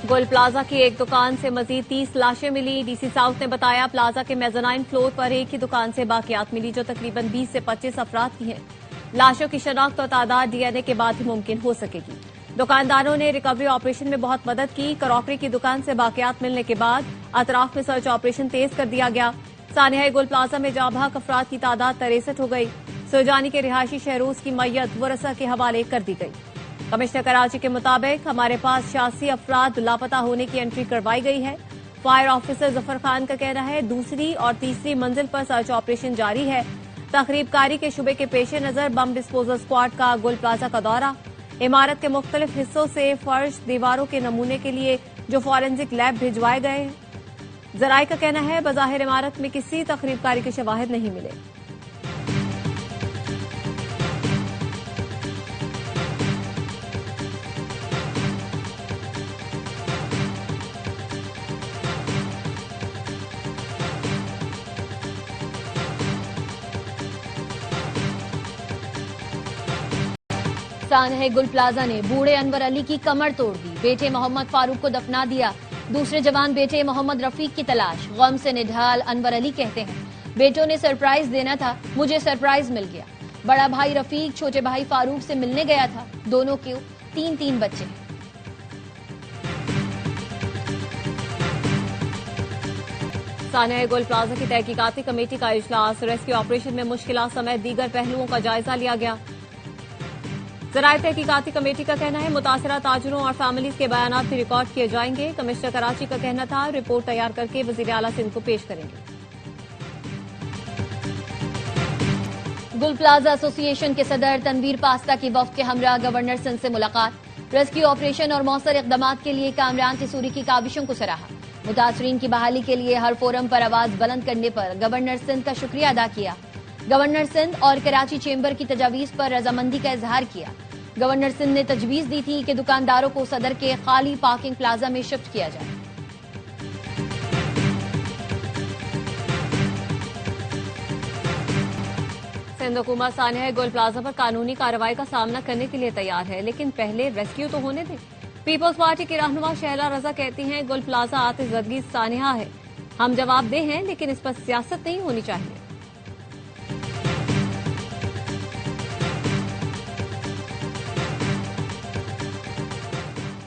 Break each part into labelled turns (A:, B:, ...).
A: गोल plaza की एक दुकान से मजीद 30 लाशें मिली। डीसी साउथ ने बताया प्लाजा के मेज़नाइन फ्लोर पर एक ही दुकान से बाकियात मिली जो तकरीबन 20 से 25 अफराद की हैं। लाशों की शनाख्त और तादाद डीएनए के बाद ही मुमकिन हो सकेगी। दुकानदारों ने रिकवरी ऑपरेशन में बहुत मदद की। क्रॉकरी की दुकान से बाकियात मिलने के बाद अतराफ में सर्च ऑपरेशन तेज कर दिया गया। सानिया गोल प्लाजा में जाबाक अफराद की तादाद 63 हो गई। सुजानी के रिहायशी शहरोज की मैयत वरसा के हवाले कर दी गई। कमिश्नर कराची के मुताबिक हमारे पास 86 अफराद लापता होने की एंट्री करवाई गई है। फायर ऑफिसर जफर खान का कहना है दूसरी और तीसरी मंजिल पर सर्च ऑपरेशन जारी है। तखरीबकारी के शुबे के पेश नजर बम डिस्पोजल स्क्वाड का गोल प्लाजा का दौरा। इमारत के मुख्तलिफ हिस्सों से फर्श दीवारों के नमूने के लिए जो फॉरेंसिक लैब भिजवाए गए। जराये का कहना है बज़ाहिर इमारत में किसी तखरीबकारी के शवाहिद नहीं मिले।
B: सानह गुल प्लाजा ने बूढ़े अनवर अली की कमर तोड़ दी। बेटे मोहम्मद फारूक को दफना दिया। दूसरे जवान बेटे मोहम्मद रफीक की तलाश। गम से निढाल अनवर अली कहते हैं बेटों ने सरप्राइज देना था, मुझे सरप्राइज मिल गया। बड़ा भाई रफीक छोटे भाई फारूक से मिलने गया था। दोनों के 3-3 बच्चे हैं।
A: सानिया गोल प्लाजा की तहकीकाती कमेटी का इजलास। रेस्क्यू ऑपरेशन में मुश्किलात समेत दीगर पहलुओं का जायजा लिया गया। ज़राए तहकीकाती कमेटी का कहना है मुतासरा ताजरों और फैमिलीज के बयानात भी रिकॉर्ड किए जाएंगे। कमिश्नर कराची का कहना था रिपोर्ट तैयार करके वज़ीर आला सिंध को पेश करेंगे।
B: गुल प्लाजा एसोसिएशन के सदर तनवीर पास्ता की वफ्द के हमरा गवर्नर सिंध से मुलाकात। रेस्क्यू ऑपरेशन और मौसर इक़दामात के लिए कामरान तिसूरी की काविशों को सराहा। मुतासरीन की बहाली के लिए हर फोरम पर आवाज बुलंद करने पर गवर्नर सिंध का शुक्रिया अदा किया। गवर्नर सिंध और कराची चेंबर की तजावीज पर रजामंदी का इजहार किया। गवर्नर सिंध ने तजवीज दी थी कि दुकानदारों को सदर के खाली पार्किंग प्लाजा में शिफ्ट किया जाए।
A: सिंध हुकूमत सानिया गोल प्लाजा पर कानूनी कार्रवाई का सामना करने के लिए तैयार है, लेकिन पहले रेस्क्यू तो होने दें। पीपल्स पार्टी की रहनुमा शहला रजा कहती हैं गोल प्लाजा आतिशज़दगी सानिया है। हम जवाबदेह हैं, लेकिन इस पर सियासत नहीं होनी चाहिए।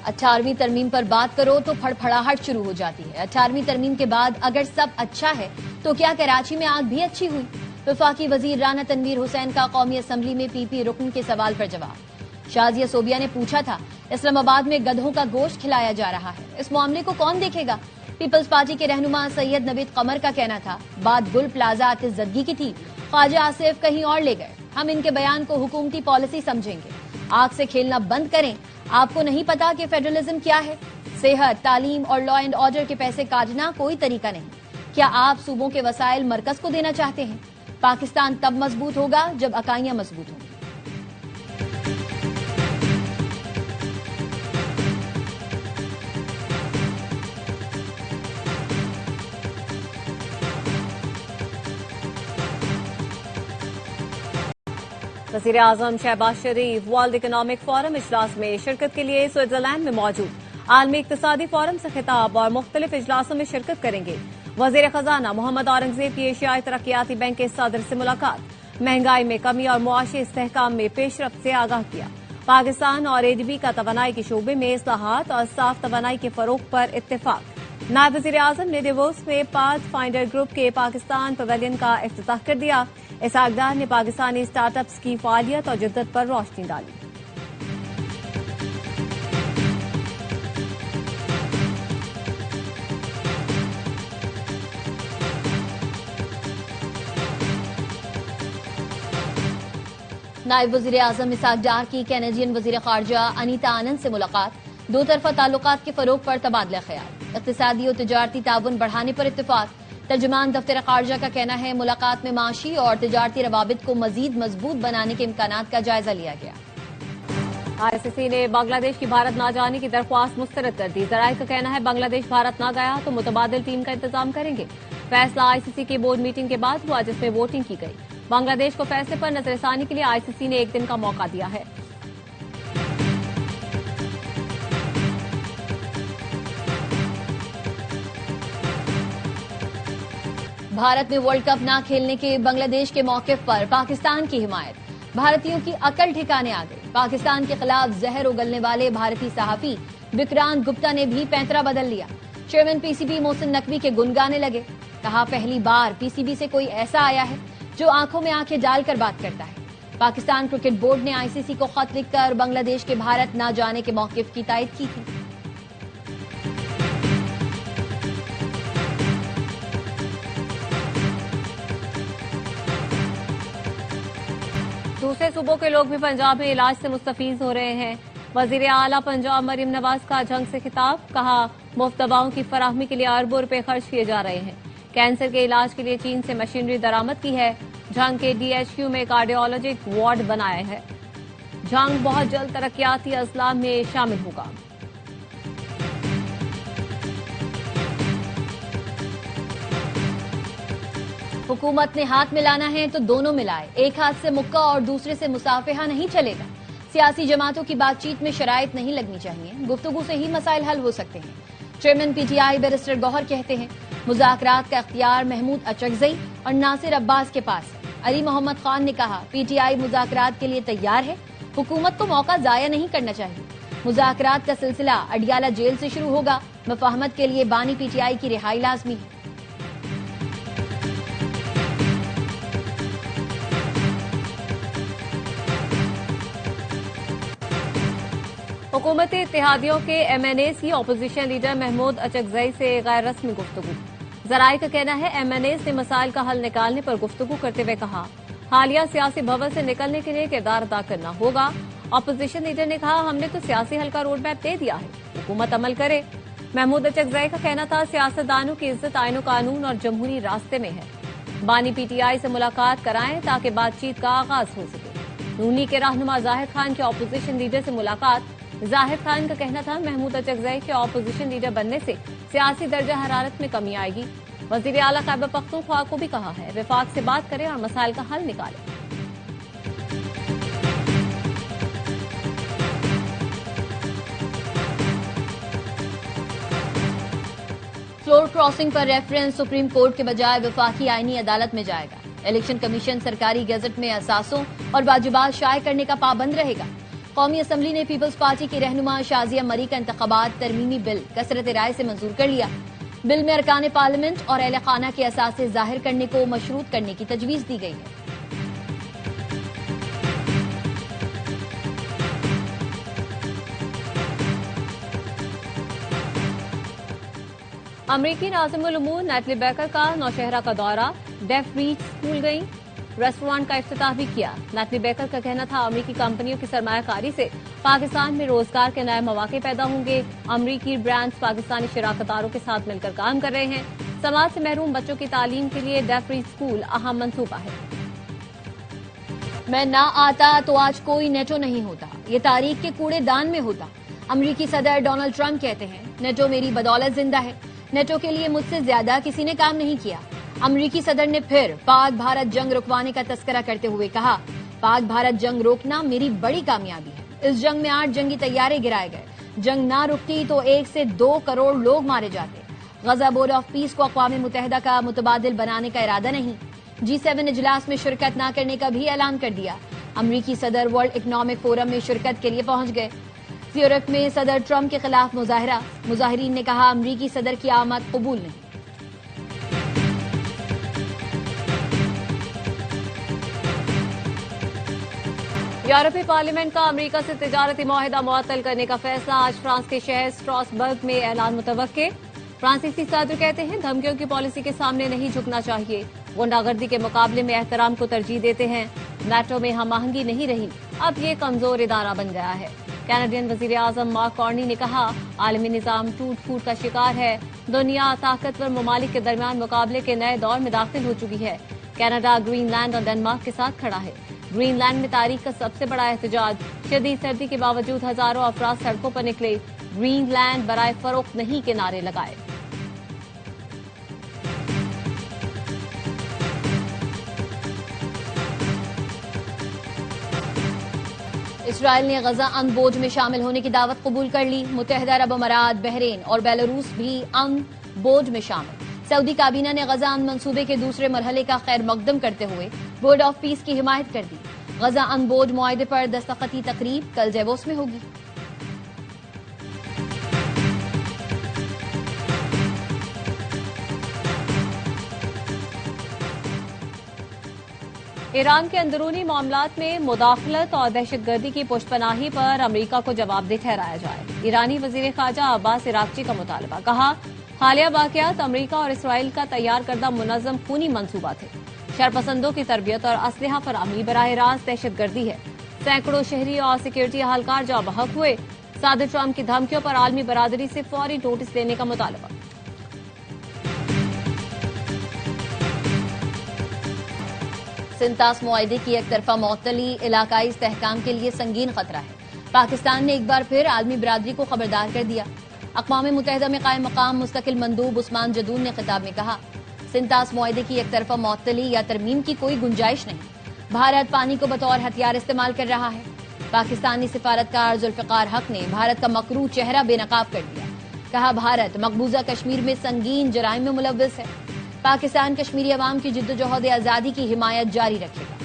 B: 18वीं तरमीम पर बात करो तो फड़फड़ाहट शुरू हो जाती है। 18वीं तरमीम के बाद अगर सब अच्छा है तो क्या कराची में आग भी अच्छी हुई? वफाकी वजीर राना तनवीर हुसैन का कौमी असम्बली में पीपी रुकन के सवाल पर जवाब। शाजिया सोबिया ने पूछा था इस्लामाबाद में गधों का गोश्त खिलाया जा रहा है, इस मामले को कौन देखेगा? पीपल्स पार्टी के रहनुमा सैयद नवीद कमर का कहना था बात गुल प्लाजा आतिशज़दगी की थी, ख्वाजा आसिफ कहीं और ले गए। हम इनके बयान को हुकूमती पॉलिसी समझेंगे। आग से खेलना बंद करें। आपको नहीं पता कि फेडरलिज्म क्या है? सेहत, तालीम और लॉ एंड ऑर्डर के पैसे काटना कोई तरीका नहीं। क्या आप सूबों के वसाइल मरकज को देना चाहते हैं? पाकिस्तान तब मजबूत होगा जब इकाइयां मजबूत होंगी।
A: वज़ीर आज़म शहबाज शरीफ वर्ल्ड इकोनॉमिक फोरम इजलास में शिरकत के लिए स्विट्जरलैंड में मौजूद। आलमी इक्तिसादी फोरम से खिताब और मुख्तलिफ इजलासों में शिरकत करेंगे। वज़ीर खजाना मोहम्मद औरंगजेब की एशियाई तरक्याती बैंक के सदर से मुलाकात। महंगाई में कमी और मुआशी इस्तेहकाम में पेशरफ्त से आगाह किया। पाकिस्तान और एडीबी का तवानाई के शोबे में इस्लाहात और साफ तवानाई के फरोग पर इत्तेफाक। नायब वज़ीर आज़म ने डिवोर्स में पाथ फाइंडर ग्रुप के पाकिस्तान पवेलियन का इफ्तिताह कर दिया। इसहाकदार ने पाकिस्तानी स्टार्टअप्स की फालियत और जिद्दत पर रोशनी डाली।
B: नायब वज़ीर आज़म इसहाकदार की कैनेडियन वज़ीर ख़ारजा अनीता आनंद से मुलाकात। दो तरफा ताल्लुकात के फरोग पर तबादला ख्याल। इक़्तिसादी और तिजारती ताउन बढ़ाने पर इत्तेफाक। तर्जुमान दफ्तर ख़ारजा का कहना है मुलाकात में माशी और तिजारती रवाबित को मजीद मजबूत बनाने के इम्कानात का जायजा लिया गया।
A: आईसीसी ने बांग्लादेश की भारत न जाने की दरख्वास्त मुस्तरद कर दी। जराये का कहना है बांग्लादेश भारत न गया तो मुतबादिल टीम का इंतजाम करेंगे। फैसला आईसीसी की बोर्ड मीटिंग के बाद हुआ, जिसमें वोटिंग की गई। बांग्लादेश को फैसले पर नजरसानी के लिए आईसीसी ने एक दिन का मौका दिया है।
B: भारत में वर्ल्ड कप ना खेलने के बांग्लादेश के मौकिफ पर पाकिस्तान की हिमायत। भारतीयों की अकल ठिकाने आ गई। पाकिस्तान के खिलाफ जहर उगलने वाले भारतीय सहाफी विक्रांत गुप्ता ने भी पैंतरा बदल लिया। चेयरमैन पीसीबी मोहसिन नकवी के गुण गाने लगे। कहा, पहली बार पीसीबी से कोई ऐसा आया है जो आंखों में आंखें डालकर बात करता है। पाकिस्तान क्रिकेट बोर्ड ने आईसीसी को खत लिखकर बांग्लादेश के भारत न जाने के मौकिफ की तायद की थी।
A: दूसरे सूबों के लोग भी पंजाब में इलाज से मुस्तफीज हो रहे हैं। वजीर आला पंजाब मरीम नवाज का जंग से खिताब। कहा, मुफ्त दवाओं की फराहमी के लिए अरबों रुपए खर्च किए जा रहे हैं। कैंसर के इलाज के लिए चीन से मशीनरी दरामद की है। जंग के डीएचक्यू में कार्डियोलॉजिक वार्ड बनाया है। जंग बहुत जल्द तरक्याती अजला में शामिल होगा।
B: हुकूमत ने हाथ मिलाना है तो दोनों मिलाए। एक हाथ से मुक्का और दूसरे से मुसाफिहा नहीं चलेगा। सियासी जमातों की बातचीत में शराइत नहीं लगनी चाहिए। गुफ्तगू से ही मसाइल हल हो सकते हैं। चेयरमैन पीटीआई बैरिस्टर गौहर कहते हैं, मुज़ाकरात का इख्तियार महमूद अचकज़ई और नासिर अब्बास के पास है। अली मोहम्मद खान ने कहा, पीटीआई मुज़ाकरात के लिए तैयार है। हुकूमत को मौका जाया नहीं करना चाहिए। मुज़ाकरात का सिलसिला अडियाला जेल से शुरू होगा। मुफाहमत के लिए बानी पीटीआई की रिहाई लाजमी है।
A: हुकूमती इत्तेहादियों के एमएनए की अपोजिशन लीडर महमूद अचकज़ई से गैर रस्मी गुफ्तगू। जराये का कहना है, एमएनए ने मसाइल का हल निकालने पर गुफ्तगू करते हुए कहा, हालिया सियासी भवन से निकलने के लिए किरदार अदा करना होगा। अपोजिशन लीडर ने कहा, हमने तो सियासी हल का रोड मैप दे दिया है, हुकूमत अमल करे। महमूद अचकज़ई का कहना था, सियासतदानों की इज्जत आईन कानून और जमहूरी रास्ते में है। बानी पीटीआई से मुलाकात कराएं ताकि बातचीत का आगाज हो सके। नूनी के रहनुमा जाहिर खान के अपोजिशन लीडर से मुलाकात। जाहिर खान का कहना था, महमूद अचकज़ई के अपोजिशन लीडर बनने से सियासी दर्जा हरारत में कमी आएगी। वजीर आला खैबर पख्तूनख्वा को भी कहा है, विफाक से बात करें और मसाइल का हल निकालें।
B: फ्लोर क्रॉसिंग पर रेफरेंस सुप्रीम कोर्ट के बजाय वफाकी आईनी अदालत में जाएगा। इलेक्शन कमीशन सरकारी गजट में असासों और वाजिबात शाये करने का पाबंद रहेगा। कौमी असम्बली ने पीपल्स पार्टी की रहनुमा शाजिया मरी का इंतखाबात तरमीमी बिल कसरत राय से मंजूर कर लिया। बिल में अरकान पार्लियामेंट और अहले खाना के असासे जाहिर करने को मशरूत करने की तजवीज दी गई है।
A: अमरीकी नाज़िमुल उमूर नैटली बेकर का नौशहरा का दौरा। डेफ रीच स्कूल गई। रेस्टोरेंट का इफ्तिताह भी किया। नैटली बेकर का कहना था, अमरीकी कंपनियों की सरमायाकारी से पाकिस्तान में रोजगार के नए मौके पैदा होंगे। अमरीकी ब्रांड्स पाकिस्तानी शराकतदारों के साथ मिलकर काम कर रहे हैं। समाज से महरूम बच्चों की तालीम के लिए डेफ रीच स्कूल अहम मंसूबा है।
B: मैं ना आता तो आज कोई नेटो नहीं होता, ये तारीख के कूड़ेदान में होता। अमरीकी सदर डोनाल्ड ट्रंप कहते हैं, नेटो मेरी बदौलत जिंदा है। नेटो के लिए मुझसे ज्यादा किसी ने काम नहीं किया। अमरीकी सदर ने फिर पाक भारत जंग रुकवाने का तस्करा करते हुए कहा, पाक भारत जंग रोकना मेरी बड़ी कामयाबी है। इस जंग में 8 जंगी तैयारे गिराए गए। जंग ना रुकती तो 1 से 2 करोड़ लोग मारे जाते। गजा बोर्ड ऑफ पीस को अक़वाम मुत्तहिदा का मुतबादिल बनाने का इरादा नहीं। G7 इजलास में शिरकत न करने का भी ऐलान कर दिया। अमरीकी सदर वर्ल्ड इकोनॉमिक फोरम में शिरकत के लिए पहुंच गए। यूरोप में सदर ट्रंप के खिलाफ मुजाहरा। मुजाहिरीन ने कहा, अमरीकी सदर की आमद कबूल नहीं।
A: यूरोपीय पार्लियामेंट का अमेरिका से तिजारती मुआहिदा मुअत्तल करने का फैसला। आज फ्रांस के शहर स्ट्रासबर्ग में ऐलान मुतवक्के। फ्रांसीसी सदर कहते हैं, धमकियों की पॉलिसी के सामने नहीं झुकना चाहिए। गुंडागर्दी के मुकाबले में एहतराम को तरजीह देते हैं। नेटो में हम आहंगी नहीं रही, अब ये कमजोर इदारा बन गया है। कैनेडियन वजीर आजम मार्क कार्नी ने कहा, आलमी निजाम टूट फूट का शिकार है। दुनिया ताकतवर ममालिक के दरमियान मुकाबले के नए दौर में दाखिल हो चुकी है। कनाडा ग्रीनलैंड और डेनमार्क के साथ खड़ा है। ग्रीनलैंड में तारीख का सबसे बड़ा एहतजाज। शदीद सर्दी के बावजूद हजारों अफराद सड़कों पर निकले। ग्रीनलैंड बराए फरोख्त नहीं के नारे लगाए।
B: इसराइल ने गजा अमन बोझ में शामिल होने की दावत कबूल कर ली। मुत्तहिदा अरब अमारात, बहरीन और बेलारूस भी अमन बोझ में शामिल। सऊदी काबीना ने गजा अमन मंसूबे के दूसरे मरहले का खैर मकदम करते हुए बोर्ड ऑफ पीस की हिमायत कर दी। गजा अन बोर्ड मुआहदे पर दस्तखती तकरीब कल जेवोस में होगी।
A: ईरान के अंदरूनी मामलात में मुदाखलत और दहशतगर्दी की पुष्पनाही पर अमरीका को जवाबदेह ठहराया जाए। ईरानी वजीर खारजा अब्बास इराक्ची का मुतालबा। कहा, हालिया वाकयात अमरीका और इसराइल का तैयार करदा मुनज़्ज़म खूनी मंसूबा थे। शरपसंदों की तरबियत और असलहा फराहमी बराह रास्त दहशतगर्दी है। सैकड़ों शहरी और सिक्योरिटी एहलकार जवां बहक हुए। सदर ट्रंप की धमकियों पर आलमी बरादरी से फौरी नोटिस लेने का मुतालबा।
B: सिंतास मुआहदे की एक तरफा मुअत्तली इलाकाई इस्तेहकाम के लिए संगीन खतरा है। पाकिस्तान ने एक बार फिर आलमी बरादरी को खबरदार कर दिया। अक़वाम मुत्तहिदा में कायम मकाम मुस्तकिल मंदूब उस्मान जदून ने खिताब में कहा, सिंतास मुआहदे की एक तरफा मुअत्तली या तरमीम की कोई गुंजाइश नहीं। भारत पानी को बतौर हथियार इस्तेमाल कर रहा है। पाकिस्तानी सिफारतकार जुल्फ़िकार हक ने भारत का मकरू चेहरा बेनकाब कर दिया। कहा, भारत मकबूजा कश्मीर में संगीन जराइम में मुलव्वस है। पाकिस्तान कश्मीरी अवाम की जिद्दोजहद आजादी की हिमायत जारी रखेगा।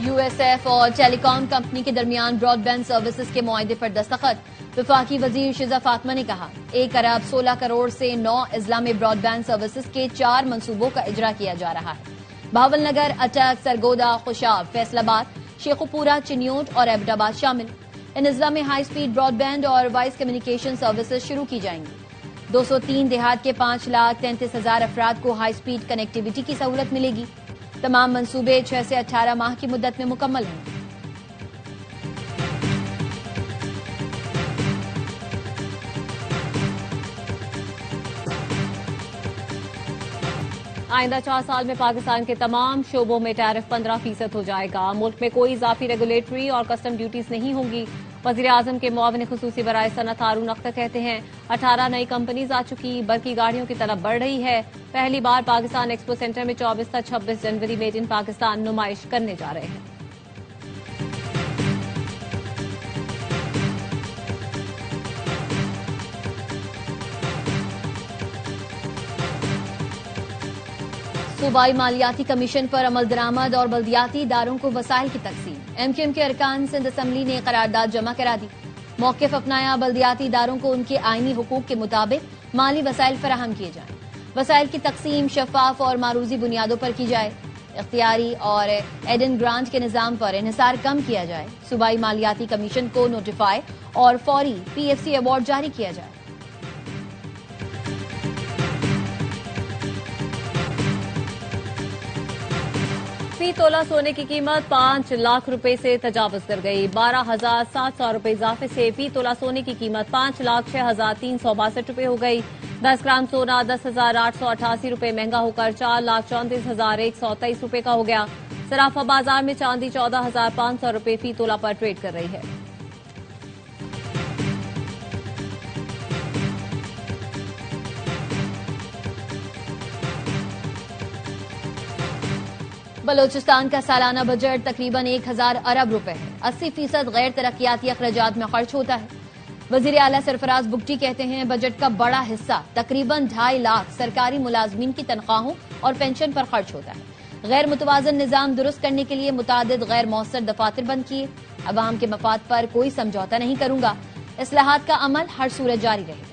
B: यूएसएफ और टेलीकॉम कंपनी के दरमियान ब्रॉडबैंड सर्विसेज के मुआहदे पर दस्तखत। वफाकी वजीर शिजा फातिमा ने कहा, 1 अरब 16 करोड़ से 9 अजला में ब्रॉडबैंड सर्विसेज के 4 मंसूबों का इजरा किया जा रहा है। भावलनगर, अटक, सरगोदा, खुशाब, फैसलाबाद, शेखुपुरा, चिन्योट और एबटाबाद शामिल। इन अजला में हाई स्पीड ब्रॉडबैंड और वॉइस कम्युनिकेशन सर्विसेज शुरू की जाएंगी। 203 देहात के 5,33,000 अफराद को हाई स्पीड कनेक्टिविटी की सहूलत मिलेगी। तमाम मंसूबे 6 से 18 माह की मुद्दत में मुकम्मल होंगे।
A: आइंदा 4 साल में पाकिस्तान के तमाम शोबों में टैरिफ 15% हो जाएगा। मुल्क में कोई इजाफी रेगुलेटरी और कस्टम ड्यूटीज नहीं होंगी। वजीर आजम के मुआविन खुसूसी बराए सनत हारून अख्तर कहते हैं, 18 नई कंपनीज आ चुकी, बरकी गाड़ियों की तलब बढ़ रही है। पहली बार पाकिस्तान एक्सपो सेंटर में 24 से 26 जनवरी मेड इन पाकिस्तान नुमाइश करने जा रहे हैं।
B: सूबाई मालियाती कमीशन पर अमल दरामद और बल्दियाती इदारों को वसाइल की तकसीम। एमक्यूएम के अरकान सिंध असम्बली ने करारदाद जमा करा दी। मौक़िफ़ अपनाया, बल्दियाती इदारों को उनके आईनी हुकूक के मुताबिक माली वसाइल फराहम किए जाएं। वसाइल की तकसीम शफाफ और मारूजी बुनियादों पर की जाए। इख्तियारी और एडन ग्रांट के निज़ाम पर इन्हिसार कम किया जाए। सूबाई मालियाती कमीशन को नोटिफाई और फौरी PFC अवार्ड जारी किया जाए।
A: फी तोला सोने की कीमत 5 लाख रुपए से तजावज कर गई। 12,700 रुपए इजाफे से फी तोला सोने की कीमत 5,06,362 रुपए हो गई। 10 ग्राम सोना 10,888 रुपए महंगा होकर 4,34,123 रुपए का हो गया। सराफा बाजार में चांदी 14,500 रुपए फी तोला पर ट्रेड कर रही है।
B: बलोचिस्तान का सालाना बजट तकरीबन 1,000 अरब रुपए है। 80% गैर तरक्याती अखराजात में खर्च होता है। वजीर आला सरफराज बुगटी कहते हैं, बजट का बड़ा हिस्सा तकरीबन 2.5 लाख सरकारी मुलाजमीन की तनख्वाहों और पेंशन पर खर्च होता है। गैर मुतवाजन निजाम दुरुस्त करने के लिए मुतादिद गैर मौसर दफातर बंद किए। अवाम के मफाद पर कोई समझौता नहीं करूंगा। इस्लाहात का अमल हर सूरत जारी रहेगा।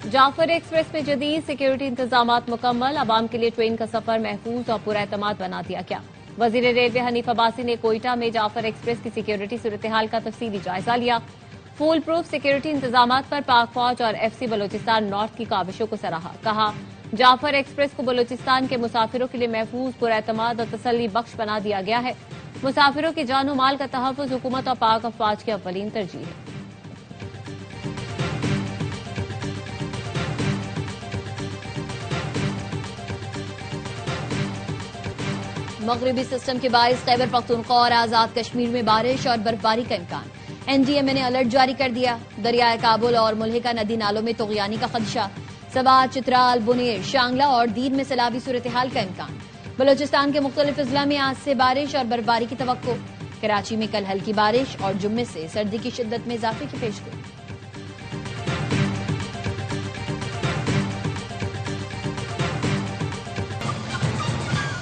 A: जाफर एक्सप्रेस में जदीद सिक्योरिटी इंतजामात मुकम्मल। अवाम के लिए ट्रेन का सफर महफूज और पुरएतमाद बना दिया गया। वजीर रेलवे हनीफ अब्बासी ने कोयटा में जाफर एक्सप्रेस की सिक्योरिटी सूरत हाल का तफसीली जायजा लिया। फुल प्रूफ सिक्योरिटी इंतजामात पर पाक फौज और FC बलोचिस्तान नॉर्थ की काविशों को सराहा। कहा, जाफर एक्सप्रेस को बलोचिस्तान के मुसाफिरों के लिए महफूज, पुरएतमाद और तसल्ली बख्श बना दिया गया है। मुसाफिरों की जानो माल का तहफ़्फ़ुज़ हुकूमत और पाक अफवाज की अव्वलीन तरजीह है।
B: मगरबी सिस्टम के बायस खैबर पख्तूनख्वा और आजाद कश्मीर में बारिश और बर्फबारी का इम्कान। NDMA ने अलर्ट जारी कर दिया। दरियाए काबुल और मुल्हिका नदी नालों में तुग़यानी का खदशा। सवा, चित्राल, बुनेर, शांगला और दीन में सैलाबी सूरत हाल का इम्कान। बलूचिस्तान के मुख्तलिफ अजला में आज से बारिश और बर्फबारी की तवक्को। कराची में कल हल्की बारिश और जुम्मे से सर्दी की शिद्दत में इजाफे की पेशगोई।